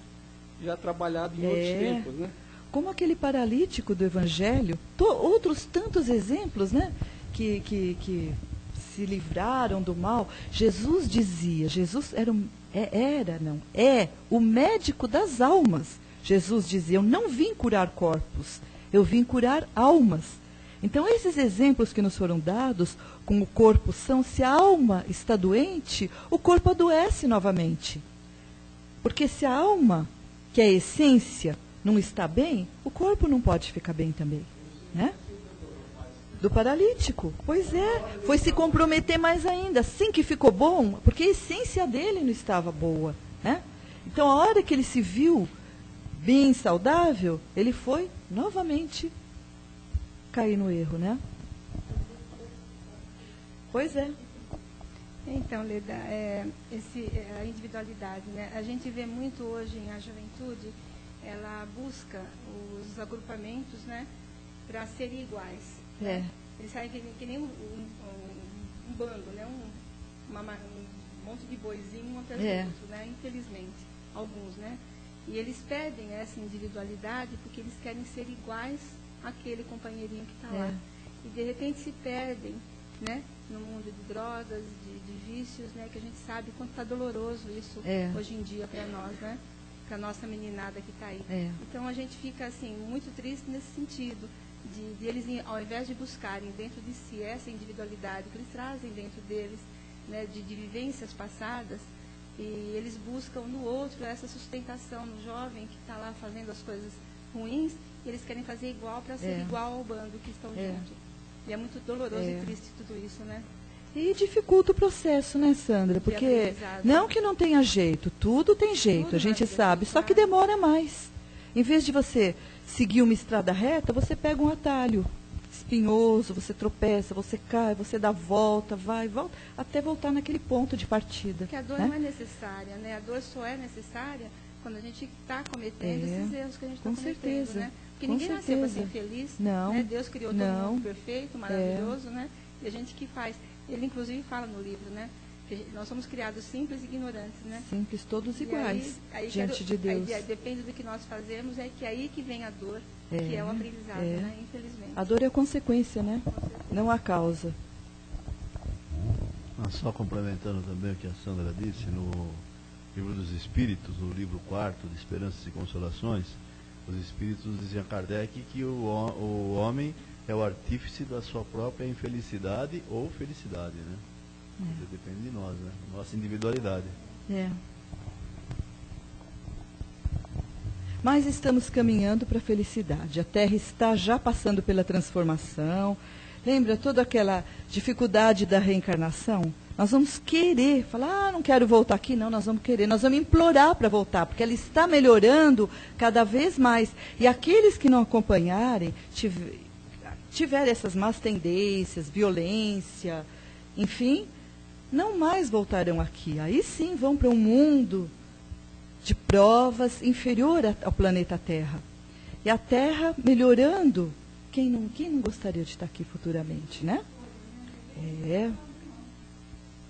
Speaker 3: já trabalhado em outros tempos, né?
Speaker 2: Como aquele paralítico do Evangelho, outros tantos exemplos, né? Que se livraram do mal. Jesus dizia, Jesus é o médico das almas. Jesus dizia, eu não vim curar corpos, eu vim curar almas. Então, esses exemplos que nos foram dados, com o corpo são, se a alma está doente, o corpo adoece novamente. Porque se a alma, que é a essência, não está bem, o corpo não pode ficar bem também, né? Do paralítico, pois é, foi se comprometer mais ainda, assim que ficou bom, porque a essência dele não estava boa, né? Então, a hora que ele se viu bem saudável, ele foi novamente cair no erro, né? Pois é.
Speaker 4: Então, Leda, a individualidade, né? A gente vê muito hoje a juventude, ela busca os agrupamentos, né, para serem iguais. Eles saem que nem um bando, né? Um monte de boizinho, um atrás do outro, né? Infelizmente, alguns, né? E eles pedem essa individualidade porque eles querem ser iguais àquele companheirinho que está lá. E de repente se perdem, né? No mundo de drogas, de vícios, né? Que a gente sabe quanto está doloroso isso hoje em dia para nós, né? Para a nossa meninada que está aí. Então a gente fica assim muito triste nesse sentido. De eles, ao invés de buscarem dentro de si essa individualidade que eles trazem dentro deles, né, de vivências passadas, e eles buscam no outro essa sustentação no jovem que está lá fazendo as coisas ruins, e eles querem fazer igual para ser igual ao bando que estão junto. E é muito doloroso e triste tudo isso, né?
Speaker 2: E dificulta o processo, né, Sandra? Porque não que não tenha jeito, tudo tem jeito, tudo a gente sabe, só que demora mais. Em vez de você seguir uma estrada reta, você pega um atalho espinhoso, você tropeça, você cai, você dá volta, vai, volta, até voltar naquele ponto de partida.
Speaker 4: Porque a dor não é necessária, né? A dor só é necessária quando a gente está cometendo esses erros que a gente está cometendo, né? Porque ninguém nasceu para ser feliz, né? Deus criou todo mundo perfeito, maravilhoso, né? E a gente que faz. Ele, inclusive, fala no livro, né? Que nós somos criados simples e ignorantes, né?
Speaker 2: Simples, todos iguais, diante de Deus.
Speaker 4: Aí, depende do que nós fazemos, é que aí que vem a dor, que é o aprendizado, né? Infelizmente.
Speaker 2: A dor é a consequência, né? Não a causa.
Speaker 5: Só complementando também o que a Sandra disse, no Livro dos Espíritos, no livro 4, de Esperanças e Consolações, os Espíritos diziam a Kardec que o homem é o artífice da sua própria infelicidade ou felicidade, né? Depende de nós, né? Nossa individualidade.
Speaker 2: Mas estamos caminhando para a felicidade. A Terra está já passando pela transformação. Lembra toda aquela dificuldade da reencarnação? Nós vamos querer, falar, não quero voltar aqui, não, nós vamos querer, nós vamos implorar para voltar, porque ela está melhorando cada vez mais. E aqueles que não acompanharem, tiverem essas más tendências, violência, enfim, não mais voltarão aqui. Aí sim vão para um mundo de provas inferior ao planeta Terra. E a Terra melhorando, quem não gostaria de estar aqui futuramente, né?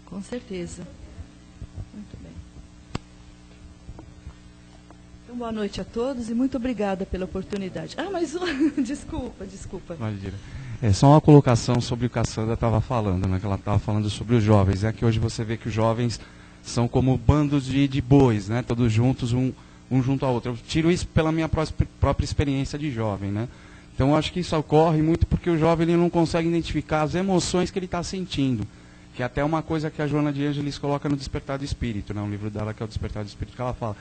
Speaker 2: Com certeza. Muito bem. Então, boa noite a todos e muito obrigada pela oportunidade. Mas desculpa.
Speaker 6: Imagina. É só uma colocação sobre o que a Sandra estava falando, né? Que ela estava falando sobre os jovens. É que hoje você vê que os jovens são como bandos de bois, né? Todos juntos, um junto ao outro. Eu tiro isso pela minha própria experiência de jovem, né? Então, eu acho que isso ocorre muito porque o jovem ele não consegue identificar as emoções que ele está sentindo. Que é até uma coisa que a Joana de Ângeles coloca no Despertar do Espírito, né? Um livro dela que é o Despertar do Espírito, que ela fala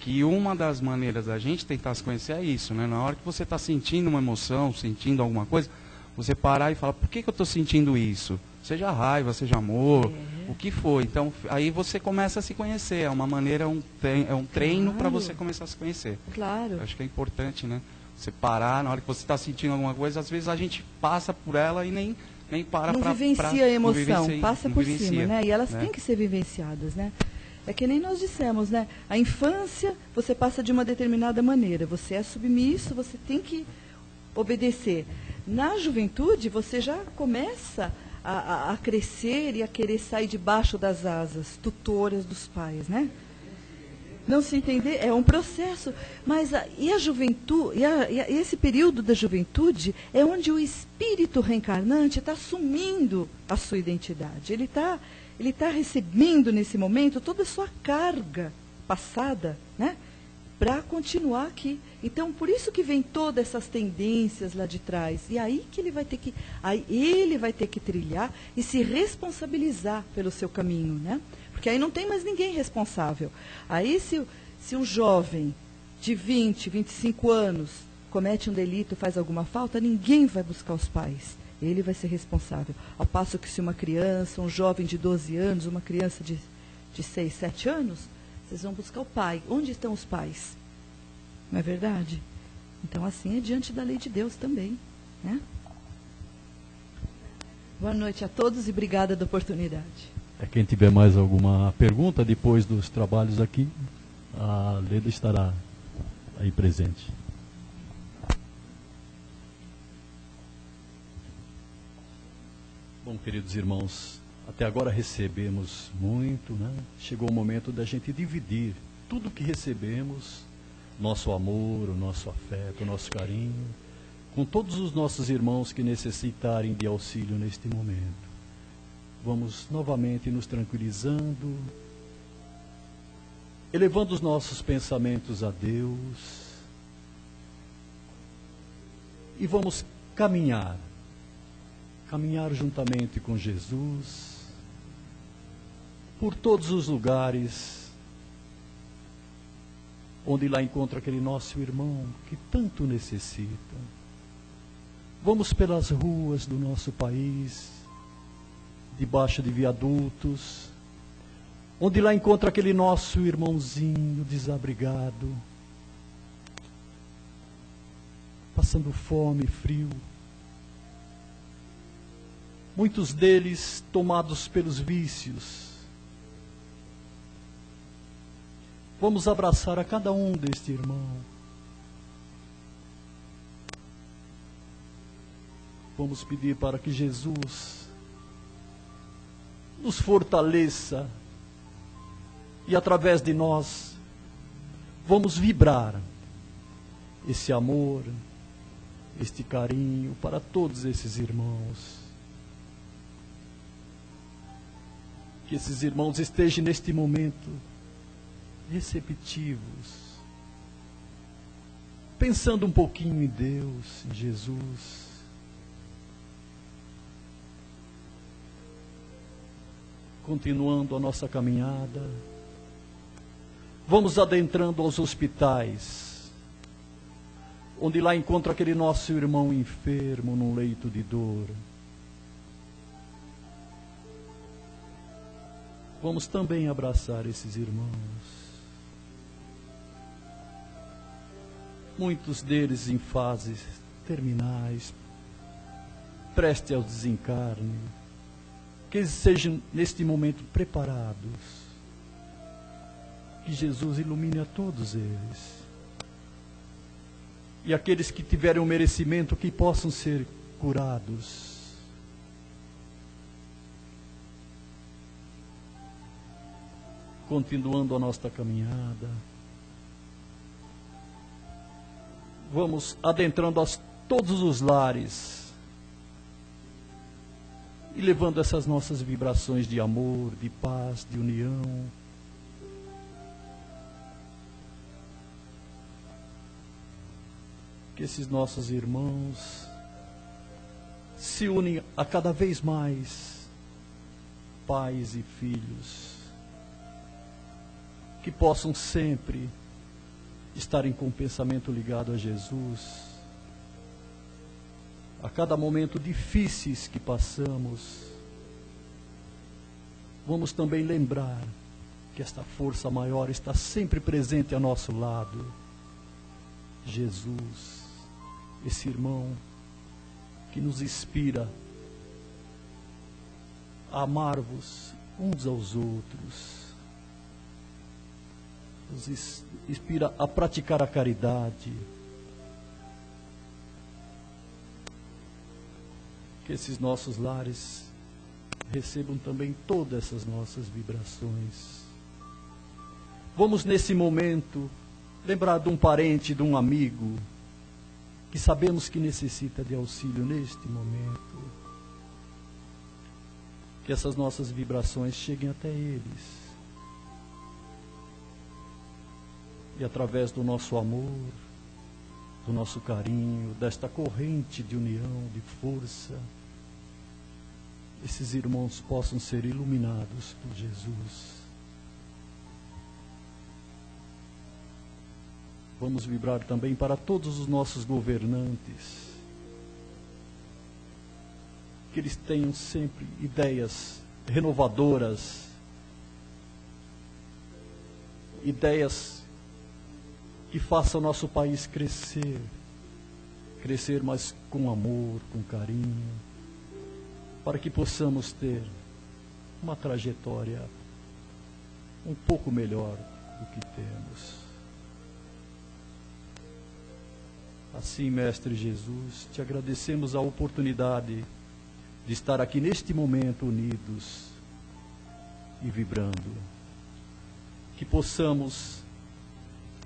Speaker 6: que uma das maneiras da gente tentar se conhecer é isso, né? Na hora que você está sentindo uma emoção, sentindo alguma coisa, você parar e falar, por que eu estou sentindo isso? Seja raiva, seja amor, o que for. Então, aí você começa a se conhecer. É uma maneira, é um treino para você começar a se conhecer.
Speaker 2: Claro.
Speaker 6: Eu acho que é importante, né? Você parar, na hora que você está sentindo alguma coisa, às vezes a gente passa por ela e nem nem para
Speaker 2: não
Speaker 6: pra,
Speaker 2: vivencia
Speaker 6: pra,
Speaker 2: a emoção,
Speaker 6: não vivencia,
Speaker 2: passa
Speaker 6: não
Speaker 2: por
Speaker 6: vivencia,
Speaker 2: cima, né? E elas
Speaker 6: né?
Speaker 2: têm que ser vivenciadas, né? É que nem nós dissemos, né? A infância, você passa de uma determinada maneira. Você é submisso, você tem que obedecer. Na juventude, você já começa a crescer e a querer sair debaixo das asas tutoras dos pais, né? Não se entender é um processo. Mas e a juventude, e esse período da juventude é onde o espírito reencarnante está assumindo a sua identidade. Ele está recebendo nesse momento toda a sua carga passada, né, para continuar aqui. Então, por isso que vem todas essas tendências lá de trás. E aí que ele vai ter que trilhar e se responsabilizar pelo seu caminho, né? Porque aí não tem mais ninguém responsável. Aí se um jovem de 20, 25 anos comete um delito, faz alguma falta, ninguém vai buscar os pais. Ele vai ser responsável. Ao passo que se uma criança, um jovem de 12 anos, uma criança de 6, 7 anos, vocês vão buscar o pai. Onde estão os pais? Não é verdade? Então, assim é diante da lei de Deus também, né? Boa noite a todos e obrigada da oportunidade.
Speaker 1: Quem tiver mais alguma pergunta depois dos trabalhos aqui, a Leda estará aí presente. Bom, queridos irmãos, até agora recebemos muito, né? Chegou o momento da gente dividir tudo que recebemos, nosso amor, o nosso afeto, o nosso carinho, com todos os nossos irmãos que necessitarem de auxílio neste momento. Vamos novamente nos tranquilizando, elevando os nossos pensamentos a Deus e vamos caminhar juntamente com Jesus por todos os lugares onde lá encontra aquele nosso irmão que tanto necessita. Vamos pelas ruas do nosso país, debaixo de viadutos, onde lá encontra aquele nosso irmãozinho desabrigado, passando fome e frio. Muitos deles tomados pelos vícios. Vamos abraçar a cada um deste irmão. Vamos pedir para que Jesus nos fortaleça e através de nós vamos vibrar esse amor, este carinho para todos esses irmãos. Que esses irmãos estejam neste momento receptivos, pensando um pouquinho em Deus, em Jesus. Continuando a nossa caminhada, vamos adentrando aos hospitais, onde lá encontra aquele nosso irmão enfermo num leito de dor. Vamos também abraçar esses irmãos. Muitos deles em fases terminais, prestes ao desencarne. Que eles sejam neste momento preparados. Que Jesus ilumine a todos eles. E aqueles que tiverem o merecimento, que possam ser curados. Continuando a nossa caminhada, vamos adentrando todos os lares e levando essas nossas vibrações de amor, de paz, de união. Que esses nossos irmãos se unem a cada vez mais, pais e filhos, que possam sempre estarem com o pensamento ligado a Jesus. A cada momento difíceis que passamos, vamos também lembrar que esta força maior está sempre presente a nosso lado. Jesus, esse irmão que nos inspira a amar-vos uns aos outros. Nos inspira a praticar a caridade. Que esses nossos lares recebam também todas essas nossas vibrações. Vamos nesse momento lembrar de um parente, de um amigo, que sabemos que necessita de auxílio neste momento. Que essas nossas vibrações cheguem até eles. E através do nosso amor, do nosso carinho, desta corrente de união, de força, esses irmãos possam ser iluminados por Jesus. Vamos vibrar também para todos os nossos governantes, que eles tenham sempre ideias renovadoras, ideias que façam o nosso país crescer, mas com amor, com carinho, para que possamos ter uma trajetória um pouco melhor do que temos. Assim, Mestre Jesus, te agradecemos a oportunidade de estar aqui neste momento unidos e vibrando. Que possamos,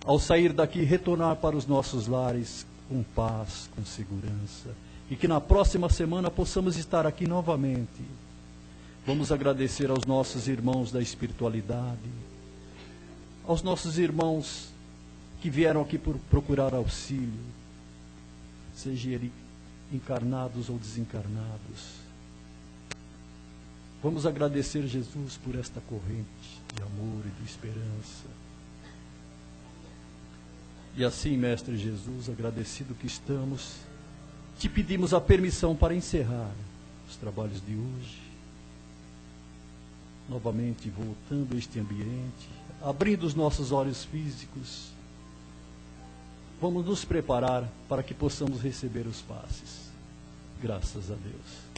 Speaker 1: ao sair daqui, retornar para os nossos lares com paz, com segurança. E que na próxima semana possamos estar aqui novamente. Vamos agradecer aos nossos irmãos da espiritualidade, aos nossos irmãos que vieram aqui por procurar auxílio, seja eles encarnados ou desencarnados. Vamos agradecer, Jesus, por esta corrente de amor e de esperança. E assim, Mestre Jesus, agradecido que estamos, te pedimos a permissão para encerrar os trabalhos de hoje, novamente voltando a este ambiente, abrindo os nossos olhos físicos. Vamos nos preparar para que possamos receber os passes. Graças a Deus.